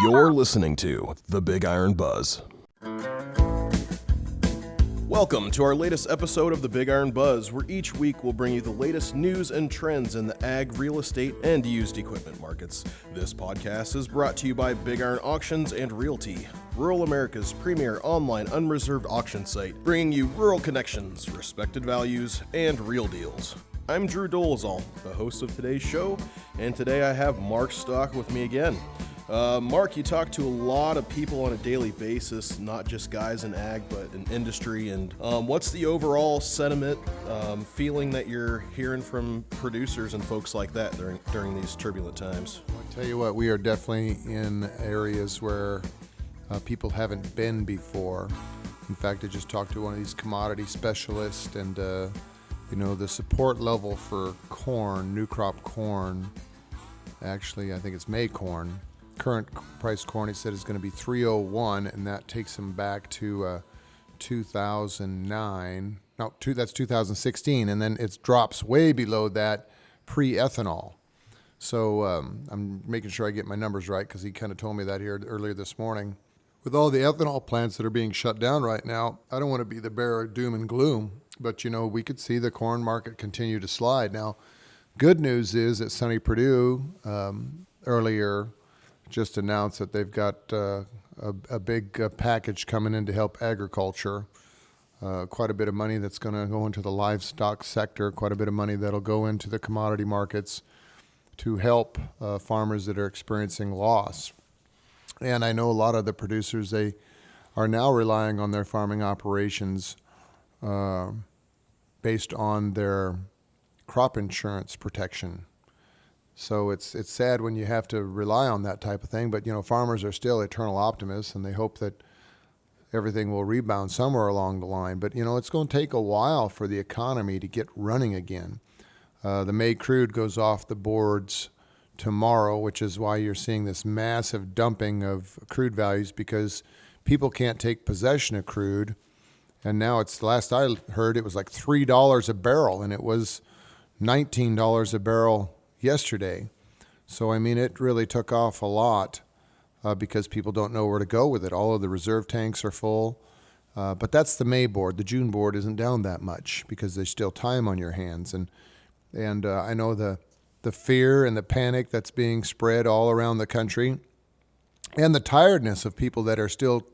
You're listening to the BigIron Buzz. Welcome to our latest episode of the BigIron Buzz, where each week we'll bring you the latest news and trends in the ag, real estate, and used equipment markets. This podcast is brought to you by BigIron Auctions and Realty, rural America's premier online unreserved auction site, bringing you rural connections, respected values, and real deals. I'm Drew Dolezal, the host of today's show, and today I have Mark Stock with me again. Mark, you talk to a lot of people on a daily basis, not just guys in ag, but in industry. And what's the overall sentiment, feeling that you're hearing from producers and folks like that during these turbulent times? I'll tell you what, we are definitely in areas where people haven't been before. In fact, I just talked to one of these commodity specialists, and the support level for corn, new crop corn, actually I think it's May corn, current price corn, he said is going to be 301, and that takes him back to 2009. No, that's 2016, and then it drops way below that pre-ethanol. So I'm making sure I get my numbers right, because he kind of told me that here earlier this morning. With all the ethanol plants that are being shut down right now, I don't want to be the bearer of doom and gloom, but we could see the corn market continue to slide. Now, good news is that Sonny Perdue earlier just announced that they've got a big package coming in to help agriculture. Quite a bit of money that's going to go into the livestock sector, quite a bit of money that'll go into the commodity markets to help farmers that are experiencing loss. And I know a lot of the producers, they are now relying on their farming operations based on their crop insurance protection. So it's sad when you have to rely on that type of thing, but farmers are still eternal optimists, and they hope that everything will rebound somewhere along the line. But it's going to take a while for the economy to get running again. The May crude goes off the boards tomorrow, which is why you're seeing this massive dumping of crude values, because people can't take possession of crude. And now last I heard, it was like $3 a barrel, and it was $19 a barrel yesterday. So, it really took off a lot because people don't know where to go with it. All of the reserve tanks are full. But that's the May board. The June board isn't down that much because there's still time on your hands. And I know the fear and the panic that's being spread all around the country, and the tiredness of people that are still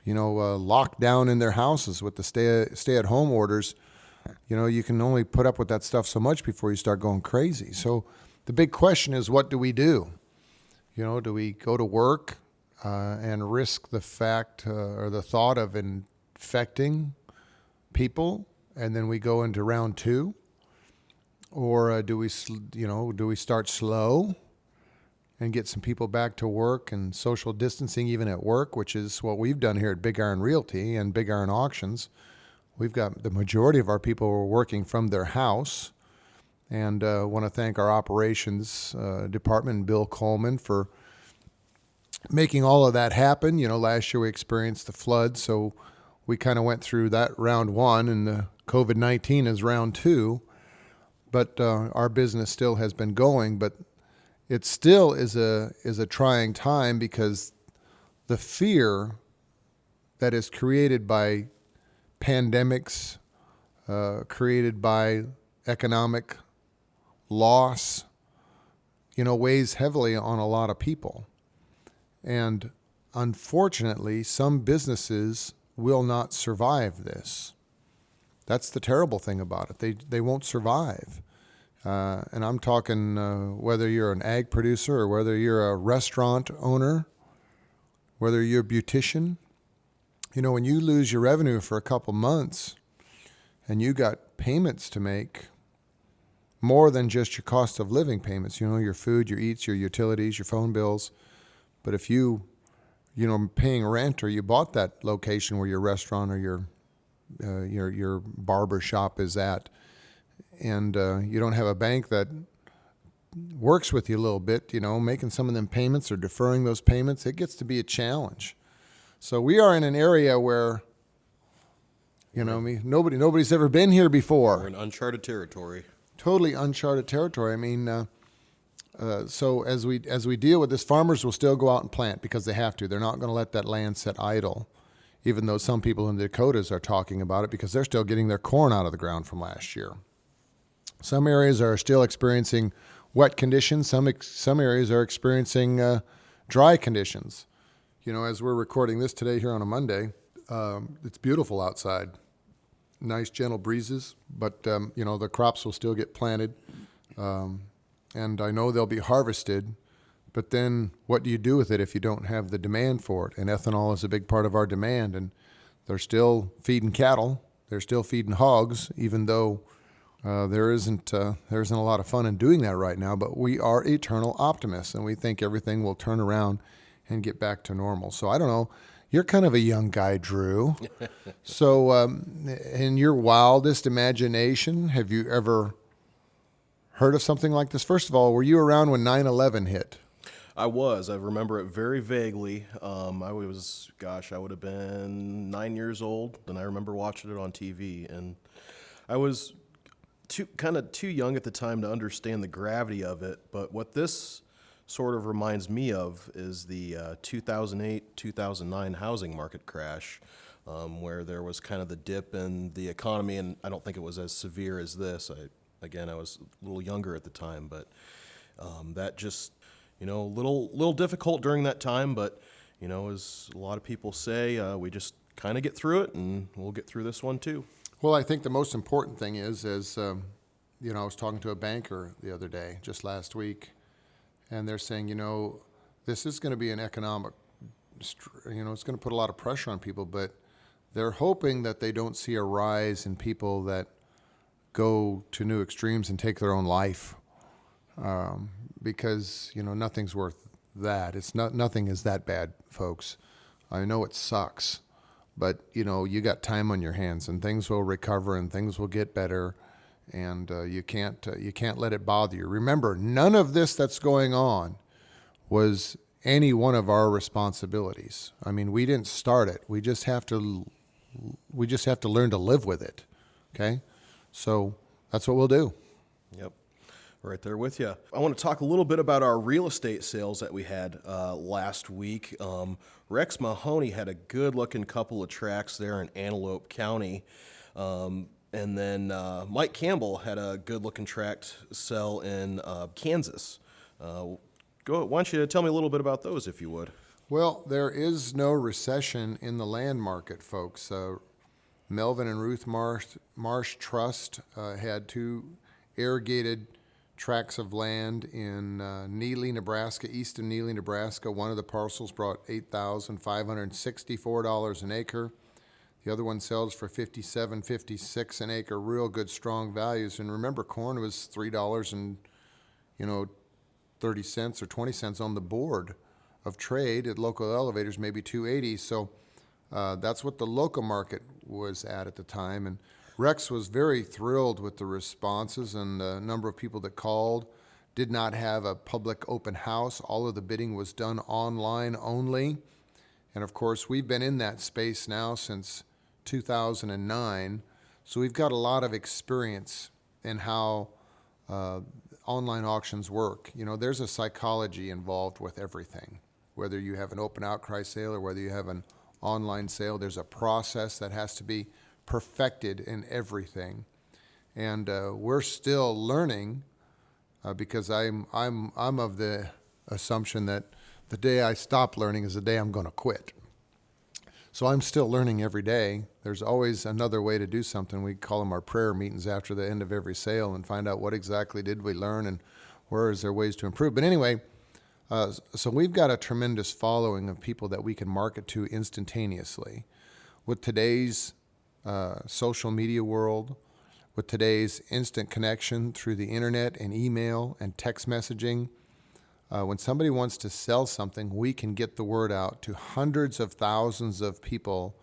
locked down in their houses with the stay-at-home orders. You can only put up with that stuff so much before you start going crazy. So the big question is, what do we do? Do we go to work and risk the fact or the thought of infecting people, and then we go into round two? Or do we start slow and get some people back to work and social distancing even at work, which is what we've done here at BigIron Realty and BigIron Auctions. We've got the majority of our people are working from their house, and want to thank our operations department and Bill Coleman for making all of that happen. Last year we experienced the flood, so we kind of went through that round one, and the COVID-19 is round two. But our business still has been going, but it still is a trying time, because the fear that is created by pandemics, created by economic loss, weighs heavily on a lot of people. And unfortunately, some businesses will not survive this. That's the terrible thing about it. They won't survive. And I'm talking whether you're an ag producer or whether you're a restaurant owner, whether you're a beautician. When you lose your revenue for a couple months and you got payments to make, more than just your cost of living payments, your food, your eats, your utilities, your phone bills. But if you paying rent, or you bought that location where your restaurant or your barber shop is at, and you don't have a bank that works with you a little bit, making some of them payments or deferring those payments, it gets to be a challenge. So we are in an area where, nobody's ever been here before. We're in uncharted territory. Totally uncharted territory. So as we deal with this, farmers will still go out and plant because they have to. They're not going to let that land sit idle, even though some people in the Dakotas are talking about it because they're still getting their corn out of the ground from last year. Some areas are still experiencing wet conditions. Some areas are experiencing dry conditions. You know, as we're recording this today here on a Monday, it's beautiful outside. Nice gentle breezes, but you know, the crops will still get planted, and I know they'll be harvested. But then, what do you do with it if you don't have the demand for it? And ethanol is a big part of our demand, and they're still feeding cattle, they're still feeding hogs, even though there isn't a lot of fun in doing that right now. But we are eternal optimists, and we think everything will turn around and get back to normal. So I don't know. You're kind of a young guy, Drew. So in your wildest imagination, have you ever heard of something like this? First of all, were you around when 9/11 hit? I remember it very vaguely. I would have been 9 years old, and I remember watching it on TV. And I was too young at the time to understand the gravity of it. But what this sort of reminds me of is the 2008-2009 housing market crash, where there was kind of the dip in the economy, and I don't think it was as severe as this. I was a little younger at the time, but that just, you know, little difficult during that time. But, you know, as a lot of people say, we just kind of get through it, and we'll get through this one too. Well, I think the most important thing is you know, I was talking to a banker the other day, just last week, and they're saying, you know, this is going to be an economic, you know, it's going to put a lot of pressure on people, but they're hoping that they don't see a rise in people that go to new extremes and take their own life, because, you know, nothing's worth that. Nothing is that bad, folks. I know it sucks, but, you know, you got time on your hands, and things will recover, and things will get better. And you can't let it bother you. Remember, none of this that's going on was any one of our responsibilities. I mean, we didn't start it. We just have to learn to live with it. Okay, so that's what we'll do. Yep, right there with you. I want to talk a little bit about our real estate sales that we had last week. Rex Mahoney had a good-looking couple of tracts there in Antelope County. And then Mike Campbell had a good-looking tract sell in Kansas. Why don't you tell me a little bit about those, if you would? Well, there is no recession in the land market, folks. Melvin and Ruth Marsh Trust had 2 irrigated tracts of land in Neely, Nebraska, east of Neely, Nebraska. One of the parcels brought $8,564 an acre. The other one sells for $57, $56 an acre, real good, strong values. And remember, corn was $3 and, you know, 30 cents or 20 cents on the board of trade at local elevators, maybe $2.80. So that's what the local market was at the time. And Rex was very thrilled with the responses and the number of people that called. Did not have a public open house. All of the bidding was done online only. And of course, we've been in that space now since 2009, so we've got a lot of experience in how online auctions work. You know, there's a psychology involved with everything. Whether you have an open outcry sale or whether you have an online sale, there's a process that has to be perfected in everything. And we're still learning because I'm of the assumption that the day I stop learning is the day I'm going to quit. So I'm still learning every day. There's always another way to do something. We call them our prayer meetings after the end of every sale and find out what exactly did we learn and where is there ways to improve. But anyway, so we've got a tremendous following of people that we can market to instantaneously. With today's social media world, with today's instant connection through the internet and email and text messaging, when somebody wants to sell something, we can get the word out to hundreds of thousands of people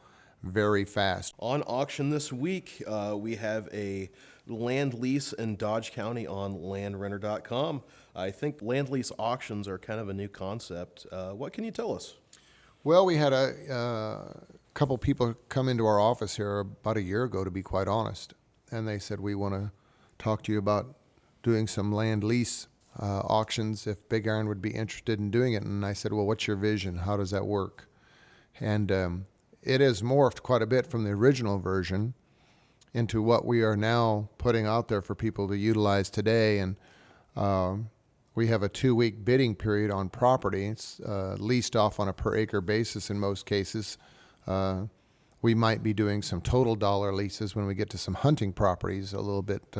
very fast. On auction this week, we have a land lease in Dodge County on landrenter.com. I think land lease auctions are kind of a new concept. What can you tell us? Well, we had a couple people come into our office here about a year ago, to be quite honest, and they said, we want to talk to you about doing some land lease auctions if Big Iron would be interested in doing it. And I said, well, what's your vision? How does that work? And it has morphed quite a bit from the original version into what we are now putting out there for people to utilize today. And we have a 2-week bidding period on property. It's leased off on a per acre basis in most cases. We might be doing some total dollar leases when we get to some hunting properties a little bit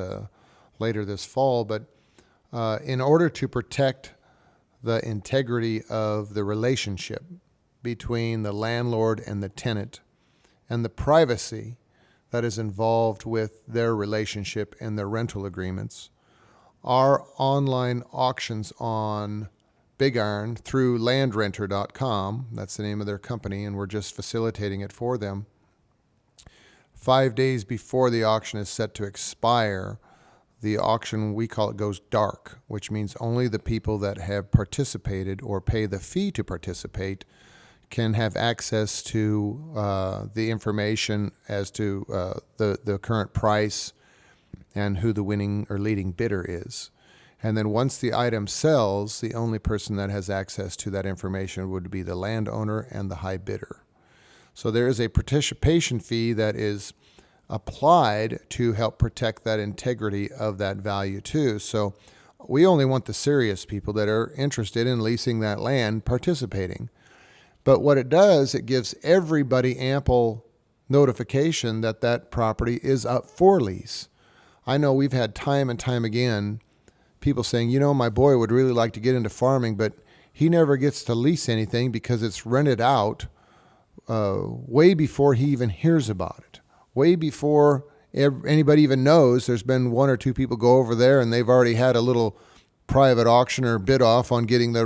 later this fall. But in order to protect the integrity of the relationship between the landlord and the tenant and the privacy that is involved with their relationship and their rental agreements, our online auctions on Big Iron through landrenter.com, that's the name of their company, and we're just facilitating it for them. 5 days before the auction is set to expire, the auction, we call it, goes dark, which means only the people that have participated or pay the fee to participate can have access to the information as to the current price and who the winning or leading bidder is. And then once the item sells, the only person that has access to that information would be the landowner and the high bidder. So there is a participation fee that is applied to help protect that integrity of that value too. So we only want the serious people that are interested in leasing that land participating. But what it does, it gives everybody ample notification that that property is up for lease. I know we've had time and time again people saying, you know, my boy would really like to get into farming, but he never gets to lease anything because it's rented out way before he even hears about it, way before anybody even knows. There's been 1 or 2 people go over there and they've already had a little private auction or bid off on getting the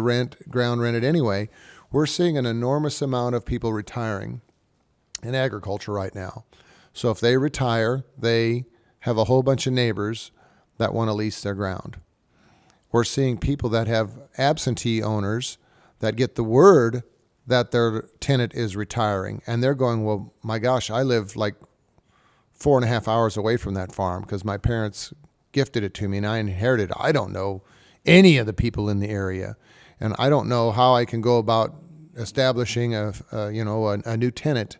ground rented anyway. We're seeing an enormous amount of people retiring in agriculture right now. So if they retire, they have a whole bunch of neighbors that want to lease their ground. We're seeing people that have absentee owners that get the word that their tenant is retiring, and they're going, well, my gosh, I live like 4.5 hours away from that farm because my parents gifted it to me and I inherited it. I don't know any of the people in the area, and I don't know how I can go about establishing a new tenant.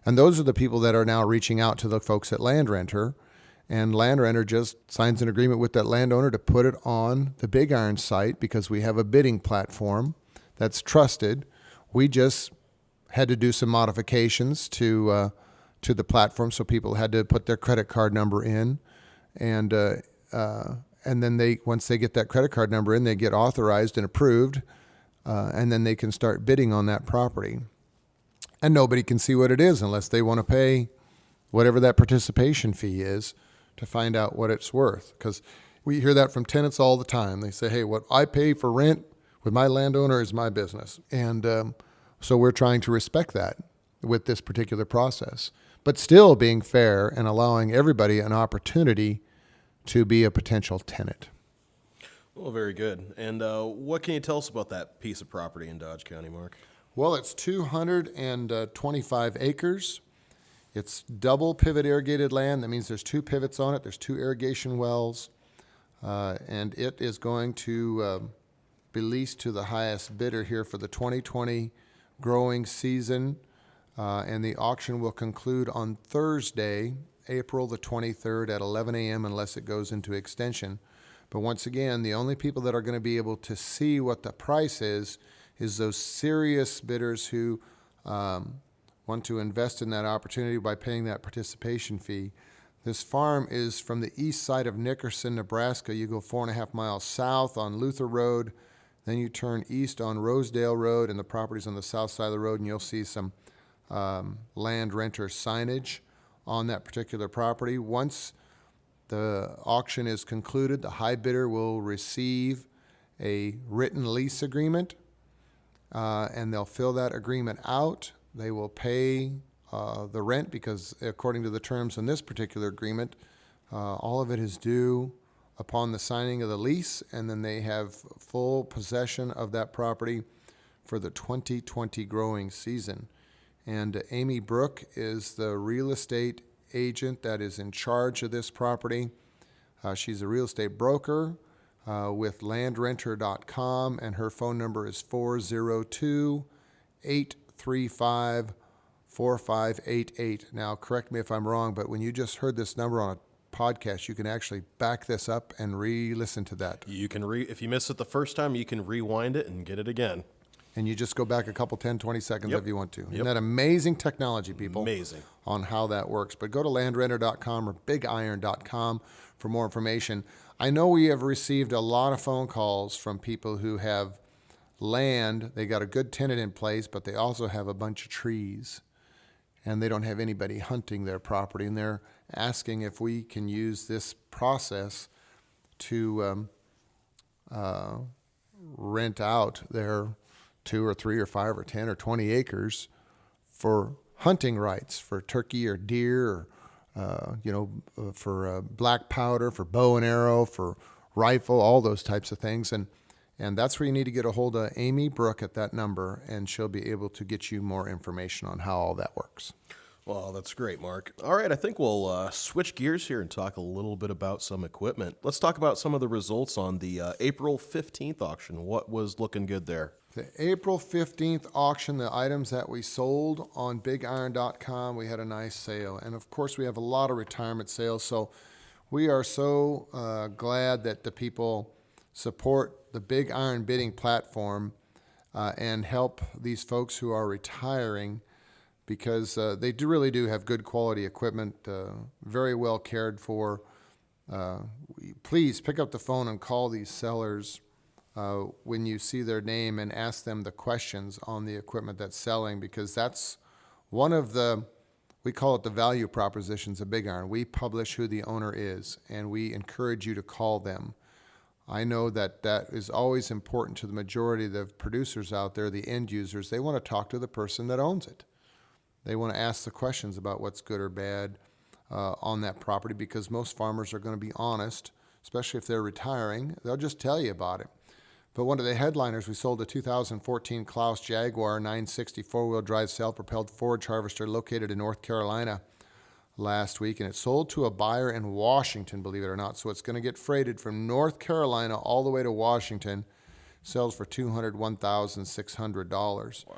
And those are the people that are now reaching out to the folks at Land Renter. And Land Renter just signs an agreement with that landowner to put it on the Big Iron site because we have a bidding platform that's trusted. We just had to do some modifications to the platform, so people had to put their credit card number in, and then once they get that credit card number in, they get authorized and approved, and then they can start bidding on that property. And nobody can see what it is unless they want to pay whatever that participation fee is to find out what it's worth. Because we hear that from tenants all the time. They say, hey, what I pay for rent with my landowner is my business. And so we're trying to respect that with this particular process, but still being fair and allowing everybody an opportunity to be a potential tenant. Well, very good. And what can you tell us about that piece of property in Dodge County, Mark? Well, it's 225 acres. It's double pivot irrigated land. That means there's 2 pivots on it. There's 2 irrigation wells. And it is going to be leased to the highest bidder here for the 2020 growing season. And the auction will conclude on Thursday, April the 23rd at 11 a.m. unless it goes into extension. But once again, the only people that are going to be able to see what the price is those serious bidders who want to invest in that opportunity by paying that participation fee. This farm is from the east side of Nickerson, Nebraska. You go 4.5 miles south on Luther Road, then you turn east on Rosedale Road, and the property's on the south side of the road, and you'll see some Land Renter signage on that particular property. Once the auction is concluded, the high bidder will receive a written lease agreement, and they'll fill that agreement out. They will pay the rent because, according to the terms in this particular agreement, all of it is due upon the signing of the lease, and then they have full possession of that property for the 2020 growing season. And Amy Brook is the real estate agent that is in charge of this property. She's a real estate broker. with landrenter.com, and her phone number is 402-835-4588. Now, correct me if I'm wrong, but when you just heard this number on a podcast, you can actually back this up and re-listen to that. You can if you miss it the first time, you can rewind it and get it again. And you just go back a couple, 10, 20 seconds Yep. if you want to. Yep. Isn't that amazing technology, people? Amazing. On how that works. But go to landrenter.com or BigIron.com for more information. I know we have received a lot of phone calls from people who have land. They got a good tenant in place, but they also have a bunch of trees, and they don't have anybody hunting their property. And they're asking if we can use this process to rent out their 2 or 3 or 5 or 10 or 20 acres for hunting rights, for turkey or deer, or for black powder, for bow and arrow, for rifle, all those types of things. And that's where you need to get a hold of Amy Brooke at that number, and she'll be able to get you more information on how all that works. Well, that's great, Mark. All right, I think we'll switch gears here and talk a little bit about some equipment. Let's talk about some of the results on the April 15th auction. What was looking good there? The April 15th auction, the items that we sold on BigIron.com, we had a nice sale. And of course, we have a lot of retirement sales. So we are so glad that the people support the Big Iron bidding platform and help these folks who are retiring, because they really do have good quality equipment, very well cared for. Please pick up the phone and call these sellers when you see their name and ask them the questions on the equipment that's selling, because that's one of we call it the value propositions of Big Iron. We publish who the owner is, and we encourage you to call them. I know that is always important to the majority of the producers out there, the end users. They want to talk to the person that owns it. They want to ask the questions about what's good or bad on that property, because most farmers are going to be honest, especially if they're retiring. They'll just tell you about it. But one of the headliners, we sold a 2014 Klaus Jaguar 960 four-wheel drive self-propelled forage harvester located in North Carolina last week, and it sold to a buyer in Washington, believe it or not. So it's going to get freighted from North Carolina all the way to Washington. Sells for $201,600. Wow.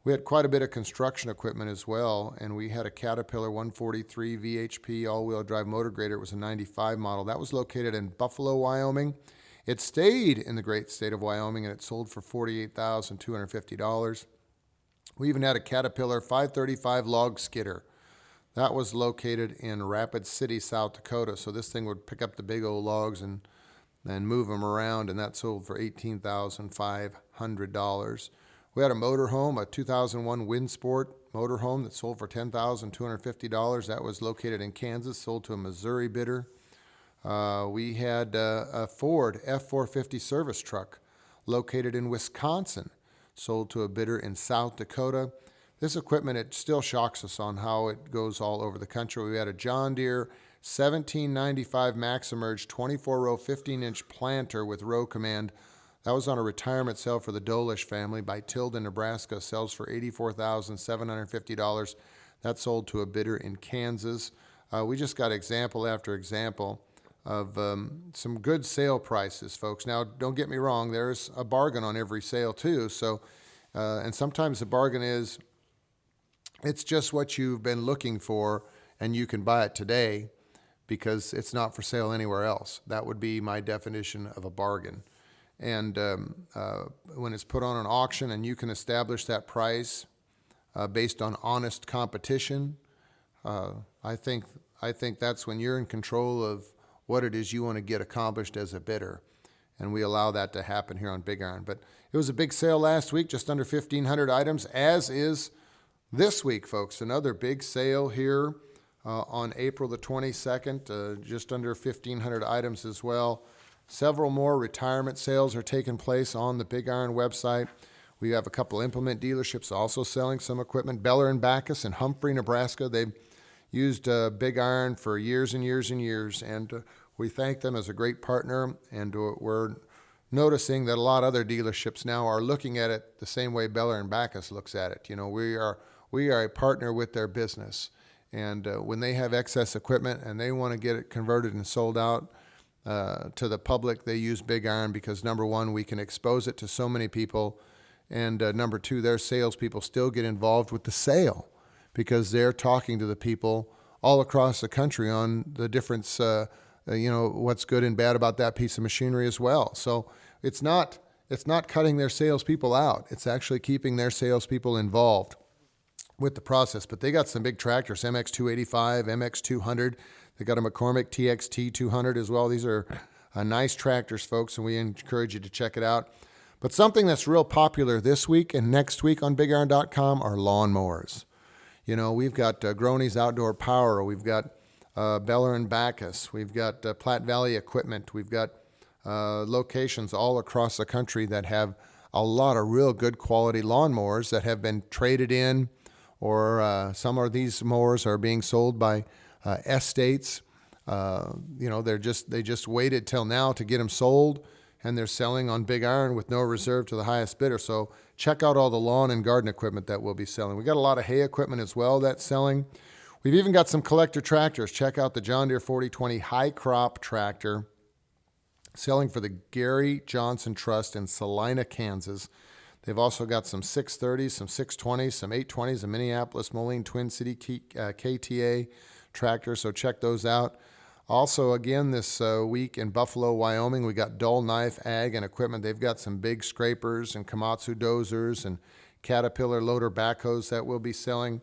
We had quite a bit of construction equipment as well, and we had a Caterpillar 143 VHP all-wheel drive motor grader. It was a 95 model. That was located in Buffalo, Wyoming. It stayed in the great state of Wyoming, and it sold for $48,250. We even had a Caterpillar 535 log skidder. That was located in Rapid City, South Dakota. So this thing would pick up the big old logs and move them around, and that sold for $18,500. We had a motorhome, a 2001 Windsport motorhome that sold for $10,250. That was located in Kansas, sold to a Missouri bidder. We had a Ford F450 service truck located in Wisconsin, sold to a bidder in South Dakota. This equipment, it still shocks us on how it goes all over the country. We had a John Deere 1795 Maximerge 24-row 15-inch planter with row command. That was on a retirement sale for the Dolish family by Tilden, Nebraska. Sells for $84,750. That sold to a bidder in Kansas. We just got example after example of some good sale prices, folks. Now, don't get me wrong, there's a bargain on every sale too. So, and sometimes the bargain is, it's just what you've been looking for, and you can buy it today because it's not for sale anywhere else. That would be my definition of a bargain. And when it's put on an auction and you can establish that price based on honest competition, I think that's when you're in control of what it is you want to get accomplished as a bidder. And we allow that to happen here on Big Iron. But it was a big sale last week, just under 1,500 items, as is this week, folks. Another big sale here on April the 22nd, just under 1,500 items as well. Several more retirement sales are taking place on the Big Iron website. We have a couple implement dealerships also selling some equipment. Beller and Backus in Humphrey, Nebraska. They've used Big Iron for years and years and years, and we thank them as a great partner, and we're noticing that a lot of other dealerships now are looking at it the same way Beller and Backus looks at it. You know, we are a partner with their business, and when they have excess equipment and they want to get it converted and sold out, to the public, they use Big Iron because, number one, we can expose it to so many people, and number two, their salespeople still get involved with the sale because they're talking to the people all across the country on the difference, what's good and bad about that piece of machinery as well. So it's not cutting their salespeople out. It's actually keeping their salespeople involved with the process. But they got some big tractors, MX285, MX200. They got a McCormick TXT 200 as well. These are nice tractors, folks, and we encourage you to check it out. But something that's real popular this week and next week on BigIron.com are lawnmowers. You know, we've got Gronie's Outdoor Power. We've got Beller and Backus. We've got Platte Valley Equipment. We've got locations all across the country that have a lot of real good quality lawnmowers that have been traded in, or some of these mowers are being sold by estates. They just waited till now to get them sold, and they're selling on Big Iron with no reserve to the highest bidder. So check out all the lawn and garden equipment that we'll be selling. We got a lot of hay equipment as well that's selling. We've even got some collector tractors. Check out the John Deere 4020 High Crop tractor selling for the Gary Johnson Trust in Salina, Kansas. They've also got some 630s, some 620s, some 820s, a Minneapolis Moline Twin City KTA tractor, so check those out. Also, again, this week in Buffalo, Wyoming, we got Dull Knife Ag and Equipment. They've got some big scrapers and Komatsu dozers and Caterpillar loader backhoes that we'll be selling.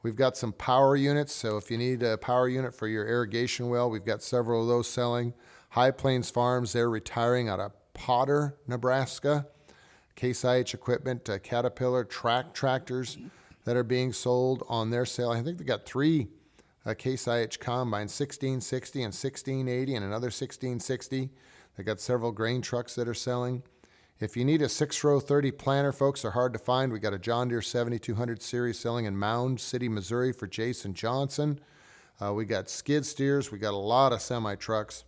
We've got some power units, so if you need a power unit for your irrigation well, we've got several of those selling. High Plains Farms, they're retiring out of Potter, Nebraska. Case IH Equipment, Caterpillar track tractors that are being sold on their sale. I think they got three Case IH combines, 1660 and 1680 and another 1660. They got several grain trucks that are selling. If you need a 6-row 30 planter, folks, are hard to find. We got a John Deere 7200 series selling in Mound City, Missouri for Jason Johnson. We got skid steers. We got a lot of semi-trucks.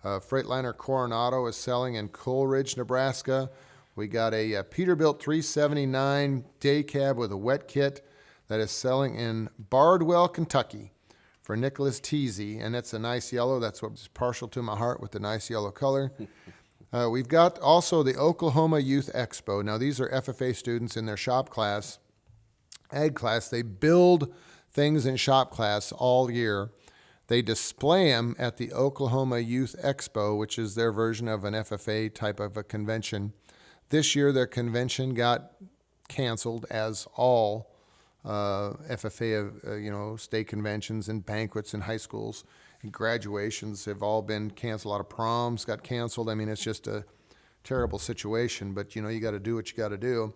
Freightliner Coronado is selling in Coleridge, Nebraska. We got a Peterbilt 379 day cab with a wet kit that is selling in Bardwell, Kentucky for Nicholas Teasy, and it's a nice yellow. That's what's partial to my heart, with the nice yellow color. We've got also the Oklahoma Youth Expo. Now, these are FFA students in their shop class, ag class. They build things in shop class all year. They display them at the Oklahoma Youth Expo, which is their version of an FFA type of a convention. This year, their convention got canceled, as all FFA, state conventions and banquets in high schools and graduations have all been canceled. A lot of proms got canceled. I mean, it's just a terrible situation, but you got to do what you got to do.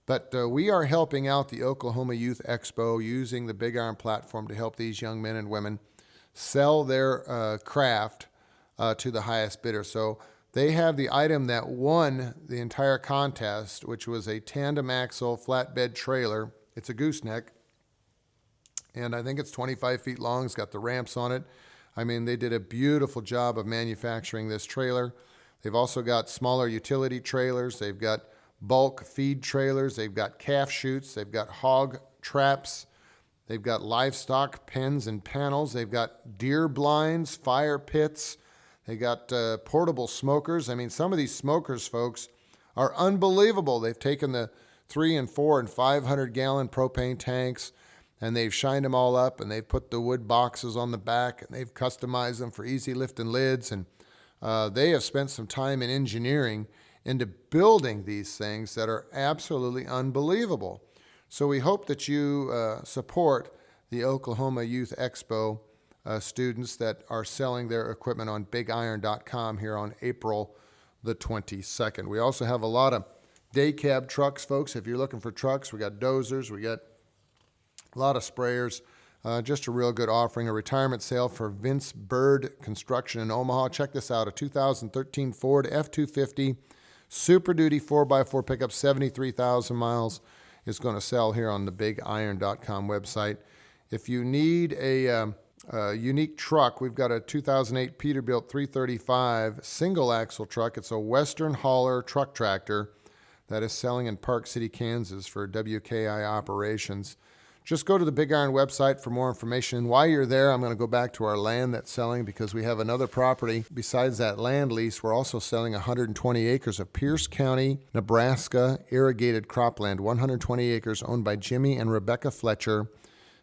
But we are helping out the Oklahoma Youth Expo using the Big Iron platform to help these young men and women sell their craft to the highest bidder. So they have the item that won the entire contest, which was a tandem axle flatbed trailer. It's a gooseneck, and I think it's 25 feet long. It's got the ramps on it. I mean, they did a beautiful job of manufacturing this trailer. They've also got smaller utility trailers. They've got bulk feed trailers. They've got calf chutes. They've got hog traps. They've got livestock pens and panels. They've got deer blinds, fire pits. They got portable smokers. I mean, some of these smokers, folks, are unbelievable. They've taken the 3 and 4 and 500-gallon propane tanks, and they've shined them all up, and they've put the wood boxes on the back, and they've customized them for easy lifting lids, and they have spent some time in engineering into building these things that are absolutely unbelievable. So we hope that you support the Oklahoma Youth Expo students that are selling their equipment on BigIron.com here on April the 22nd. We also have a lot of day cab trucks, folks. If you're looking for trucks, we got dozers, we got a lot of sprayers. Just a real good offering. A retirement sale for Vince Bird Construction in Omaha. Check this out, a 2013 Ford F-250 Super Duty 4x4 pickup, 73,000 miles, is going to sell here on the BigIron.com website. If you need a unique truck, we've got a 2008 Peterbilt 335 single axle truck. It's a Western hauler truck tractor that is selling in Park City, Kansas for WKI operations. just go to the Big Iron website for more information. And while you're there, I'm going to go back to our land that's selling because we have another property. Besides that land lease, we're also selling 120 acres of Pierce County, Nebraska irrigated cropland, 120 acres owned by Jimmy and Rebecca Fletcher.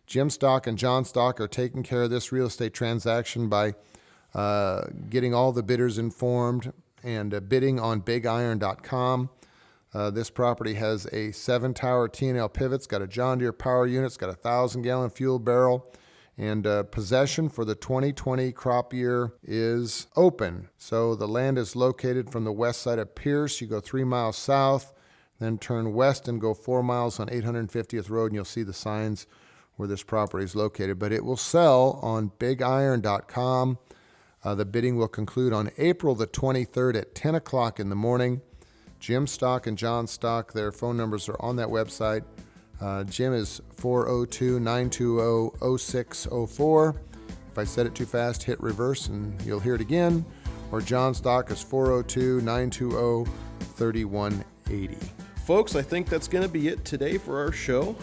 Jim Stock and John Stock are taking care of this real estate transaction by getting all the bidders informed and bidding on BigIron.com. This property has a 7-tower T&L pivot. It's got a John Deere power unit. It's got a 1,000-gallon fuel barrel. And possession for the 2020 crop year is open. So the land is located from the west side of Pierce. You go 3 miles south, then turn west and go 4 miles on 850th Road, and you'll see the signs where this property is located. But it will sell on BigIron.com. The bidding will conclude on April the 23rd at 10 o'clock in the morning. Jim Stock and John Stock, their phone numbers are on that website. Jim is 402-920-0604. If I said it too fast, hit reverse and you'll hear it again. Or John Stock is 402-920-3180. Folks, I think that's going to be it today for our show.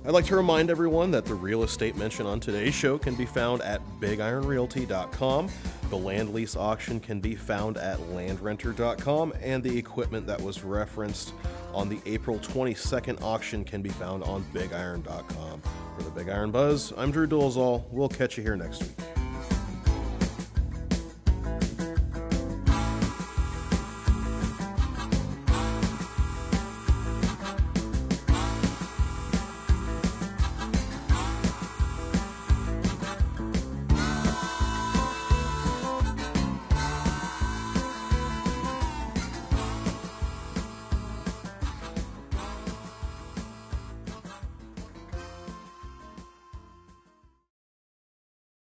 I'd like to remind everyone that the real estate mentioned on today's show can be found at BigIronRealty.com. The land lease auction can be found at LandRenter.com, and the equipment that was referenced on the April 22nd auction can be found on BigIron.com. For the Big Iron Buzz, I'm Drew Dolezal. We'll catch you here next week.